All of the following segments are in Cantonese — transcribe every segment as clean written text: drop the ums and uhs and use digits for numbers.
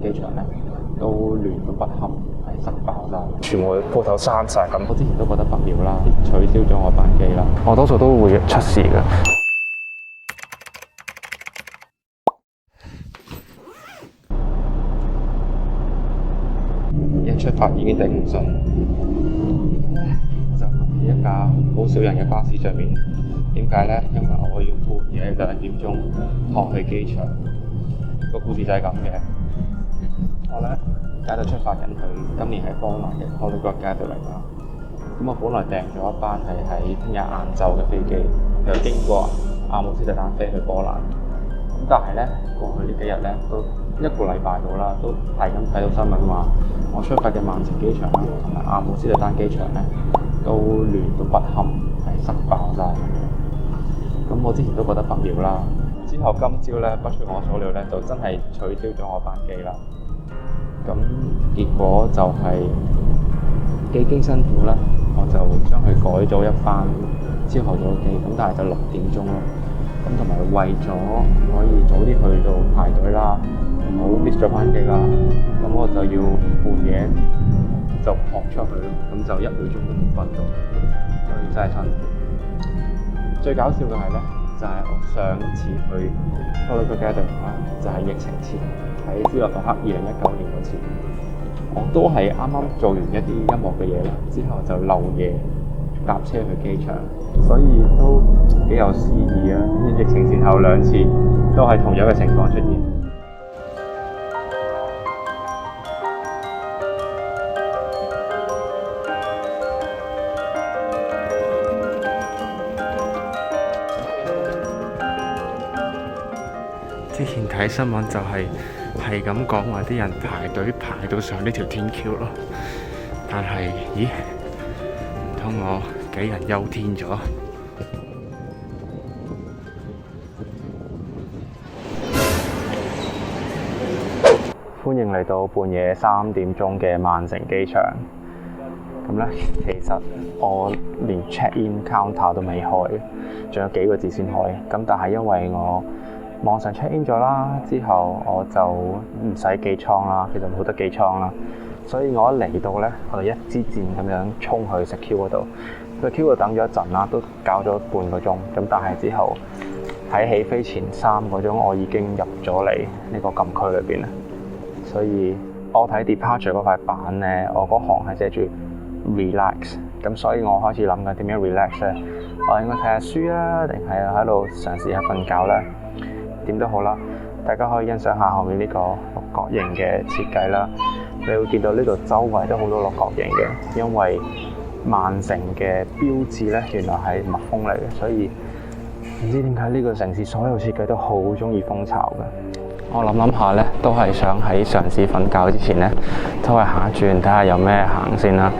機場咧都亂到不堪，係塞爆晒，全部鋪頭閂晒咁。我之前都覺得不妙啦，取消咗我班機啦。我多數都會出事嘅。一出發已經頂唔順，我就喺一架好少人嘅巴士上面。點解呢？因為我要半夜2點鐘撲去機場。個故事就係咁嘅。我呢而家就出發緊去今年喺波蘭嘅 Polyglot Gathering啦。咁我本來訂咗一班係喺聽日晏晝嘅飛機，又經過阿姆斯特丹飛去波蘭。咁但係呢，過去呢幾日呢，都一個禮拜到啦，都係咁睇到新聞話，我出發嘅曼城機場啦，同埋阿姆斯特丹機場呢，都亂到不堪，係塞爆晒。咁我之前都覺得不妙啦。之後今朝咧，不出我所料咧，就真係取消咗我班機啦。咁結果就係幾經辛苦啦，我就將佢改咗一班朝頭早嘅機，咁但係就6點鐘咯。咁同埋為咗可以早啲去到排隊啦，唔好 miss 咗班機啦，咁我就要半夜就撲出去咯，咁就1秒鐘都冇瞓到，所以真係辛苦。最搞笑嘅係咧，就係我上次去 Polyglot Gathering 啦，就係疫情前喺斯洛伐克2019年嗰次，我都係啱啱做完一啲音樂嘅嘢啦，之後就漏夜搭車去機場，所以都幾有詩意啊！疫情前後2次都係同樣嘅情況出現。之前睇新聞就係咁講話啲人排隊排到上呢條天橋咯，但係咦，唔通我杞人憂天咗？歡迎嚟到半夜3點鐘嘅曼城機場。咁咧，其實我連 check-in counter 都未開，仲有幾個字先開。咁但係因為我網上 check in 咗啦，之後我就唔使寄倉啦，其實冇得寄倉啦，所以我一嚟到咧，我就一支箭咁樣衝去 secure 嗰度。secure 度等咗一陣啦，都搞咗半個鐘。咁但係之後喺起飛前3個鐘，我已經入咗嚟呢個禁區裏邊啦。所以我睇 departure 嗰塊板咧，我嗰行係寫住 relax， 咁所以我開始諗緊點樣 relax 咧。我應該睇下書啊，定係喺度嘗試下瞓覺咧？點都好啦，大家可以欣賞下後面呢個六角形嘅設計啦。你會見到呢度周圍都好多六角形嘅，因為曼城嘅標誌咧原來係蜜蜂嚟嘅，所以唔知點解呢個城市所有設計都好中意蜂巢嘅。我諗下咧，都係想喺嘗試瞓覺之前咧，周圍行一轉，睇下有咩行先啦。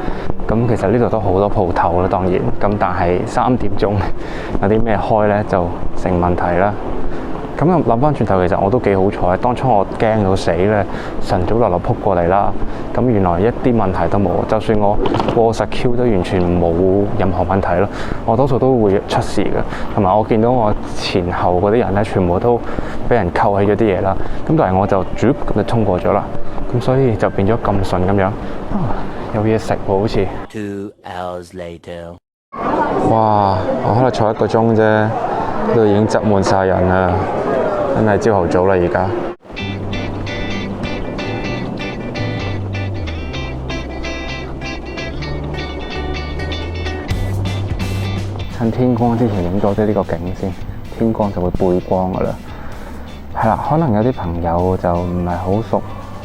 咁其實呢度都好多鋪頭啦，當然。咁但係3點鐘有啲咩開咧，就成問題啦。咁諗翻轉頭，其實我都幾好彩。當初我驚到死咧，晨早流流撲過嚟啦。咁原來一啲問題都冇，就算我過實 Q 都完全冇任何問題咯。我多數都會出事嘅，同埋我見到我前後嗰啲人咧，全部都俾人扣起咗啲嘢啦。咁但係我就咁就通過咗啦。咁所以就變咗咁順咁樣。有嘢食喎，好似。2 hours later。哇！我喺度坐1個鐘啫，呢度已經擠滿晒人啦。真係朝頭早啦，而家。趁天光之前影咗啲呢個景先，天光就會背光噶啦。係啦，可能有啲朋友就唔係好熟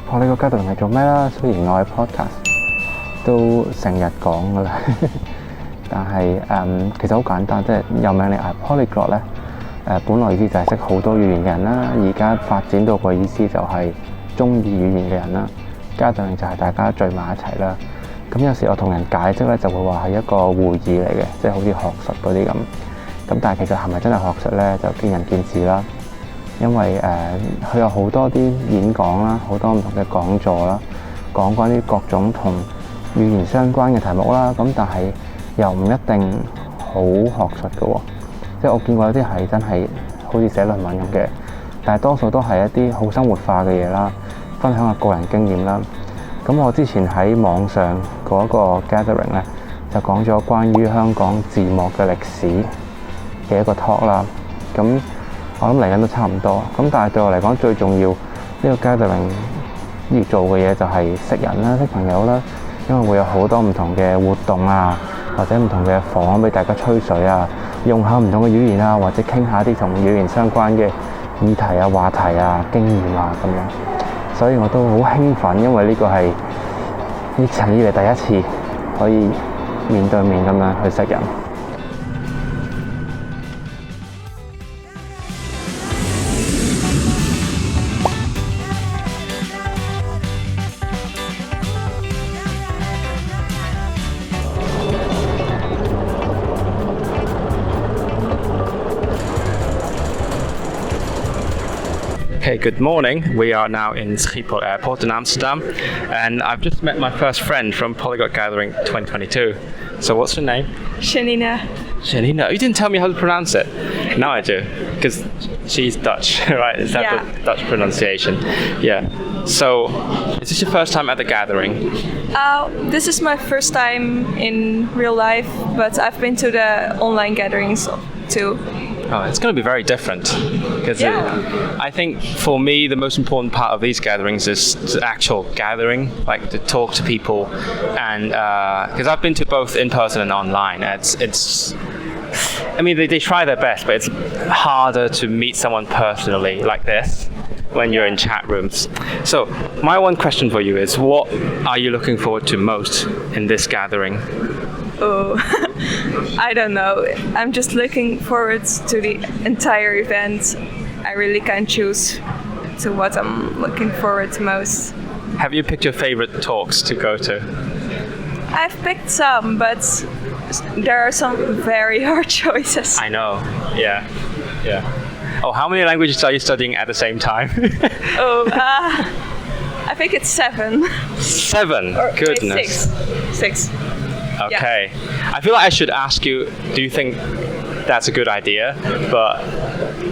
Polyglot Gathering係做咩啦。雖然我喺 podcast 都成日講噶啦，但係其實好簡單，即係有名你嗌 Polyglot 咧。本來意思就係識好多語言嘅人啦，而家發展到個意思就係中意語言嘅人啦。Gathering就係大家聚埋一齊啦。咁有時我同人解釋咧，就會話係一個會議嚟嘅，即係好似學術嗰啲咁。咁但係其實係咪真係學術咧，就見仁見智啦。因為佢有好多啲演講啦，好多唔同嘅講座啦，講關於各種同語言相關嘅題目啦。咁但係又唔一定好學術嘅喎。即係我見過有啲係真係好似寫論文咁嘅，但係多數都係一啲好生活化嘅嘢啦。分享下個人經驗啦。咁我之前喺網上嗰個 gathering 咧，就講咗關於香港字幕嘅歷史嘅一個 talk 啦。咁我諗嚟緊都差唔多。咁但係對我嚟講最重要呢個 gathering 要做嘅嘢就係識人啦、識朋友啦，因為會有好多唔同嘅活動啊，或者唔同嘅房俾大家吹水啊，用下唔同嘅語言啊，或者傾下啲同語言相關嘅議題啊、話題啊、經驗啊咁樣。所以我都好興奮，因為呢個係疫情以嚟第一次可以面對面咁樣去識人。Hey, good morning. We are now in Schiphol Airport in Amsterdam, and I've just met my first friend from Polyglot Gathering 2022. So what's your name? Shanina. Shanina. You didn't tell me how to pronounce it. Now I do, because she's Dutch, right? Is that Yeah. the Dutch pronunciation? Yeah. So, is this your first time at the gathering? This is my first time in real life, but I've been to the online gatherings too. Oh, it's going to be very different because I think for me the most important part of these gatherings is the actual gathering, like to talk to people, and because I've been to both in person and online. It's I mean they try their best, but it's harder to meet someone personally like this when you're in chat rooms. So my one question for you is, what are you looking forward to most in this gathering? Oh, I don't know. I'm just looking forward to the entire event. I really can't choose to what I'm looking forward to most. Have you picked your favorite talks to go to? I've picked some, but there are some very hard choices. I know. Yeah. Oh, how many languages are you studying at the same time? I think it's 7. 7. Or, Goodness. Wait, 6. Okay. I feel like I should ask you, do you think that's a good idea? But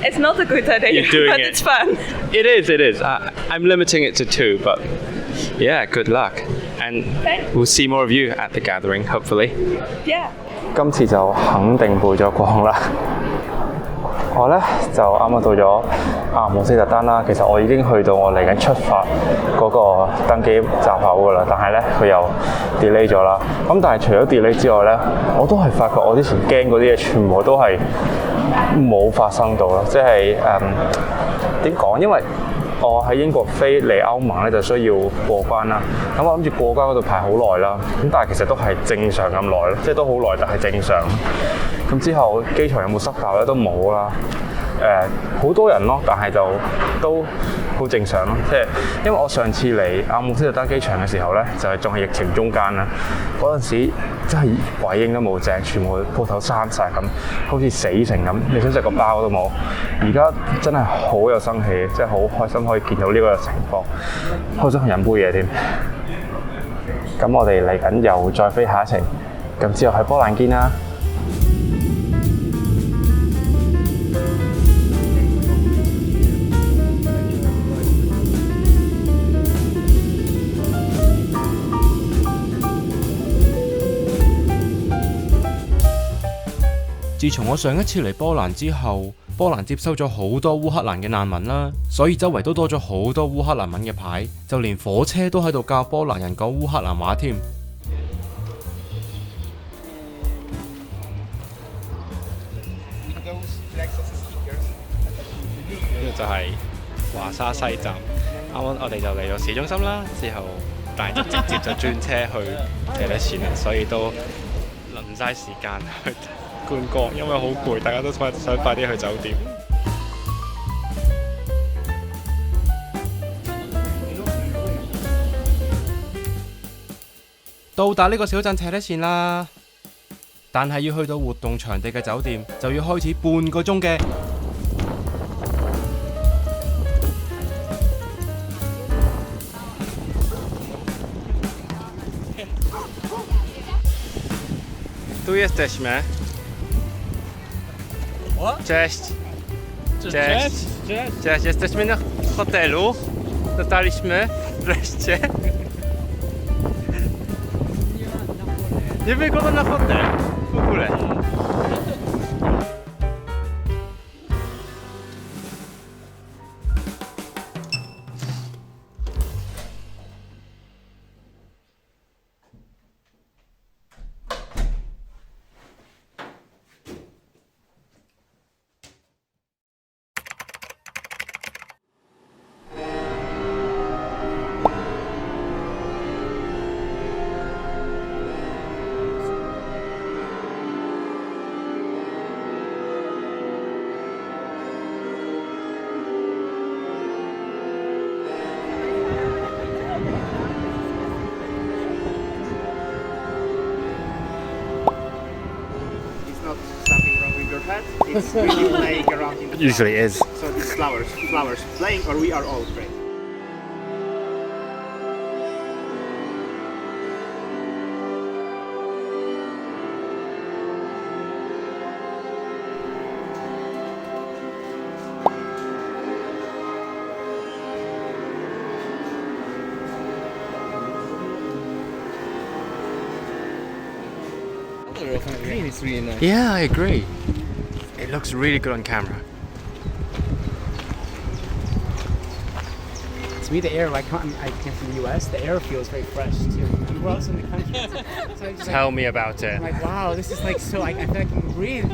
It's not a good idea, You're doing but it. it's fun. it is. I'm limiting it to 2, but yeah, good luck. And we'll see more of you at the gathering, hopefully. Yeah. 今次就肯定背咗光啦。我咧就啱啱到咗阿姆斯特丹啦。其實我已經去到我嚟緊出發嗰個登機閘口㗎啦，但係咧佢又 delay 咗啦。咁但係除咗 delay 之外咧，我都係發覺我之前驚嗰啲嘢全部都係冇發生到啦。即係點講？因為我喺英國飛嚟歐盟咧就需要過關啦。咁我諗住過關嗰度排好耐啦。咁但係其實都係正常咁耐咯，即係都好耐，但係正常。咁之後機場有冇塞爆咧都冇啦。好多人咯，但係就都好正常咯。即係因為我上次嚟阿姆斯特丹機場嘅時候咧，就係仲係疫情中間啦。嗰陣時真係鬼影都冇隻，全部鋪頭閂晒咁，好似死城咁。你想食個包都冇。而家真係好有生氣，真係好開心可以見到呢個情況。好想去飲杯嘢添。咁我哋嚟緊又再飛下一程，咁之後喺波蘭見啦。自從我上一次嚟波蘭之後，波蘭接收咗好多烏克蘭嘅難民啦，所以周圍都多咗好多烏克蘭文嘅牌，就連火車都喺度教波蘭人講烏克蘭話添。呢個就係華沙西站，啱啱我哋就嚟到市中心啦，之後但係就直接就轉車去其他線啦，所以都唔嘥時間去觀光，因為好攰，大家都想快啲去酒店。到達呢個小鎮赤德線啦，但係要去到活動場地嘅酒店，就要開始半個鐘嘅。Tu jesteśmy. Cześć. Cześć. Cześć. Jesteśmy na hotelu. Dostaliśmy Wreszcie. Niewygodna na fotel. W ogóle. Something wrong with your head. It's really playing around in the Usually it is. So these flowers playing, or we are all afraid. Green is really nice. Yeah, I agree. It looks really good on camera. To me, the air, I came from the US, the air feels very fresh too. And we're also in the country. So I just, Tell me about it. I'm like, wow, this is like so, I feel like I can breathe.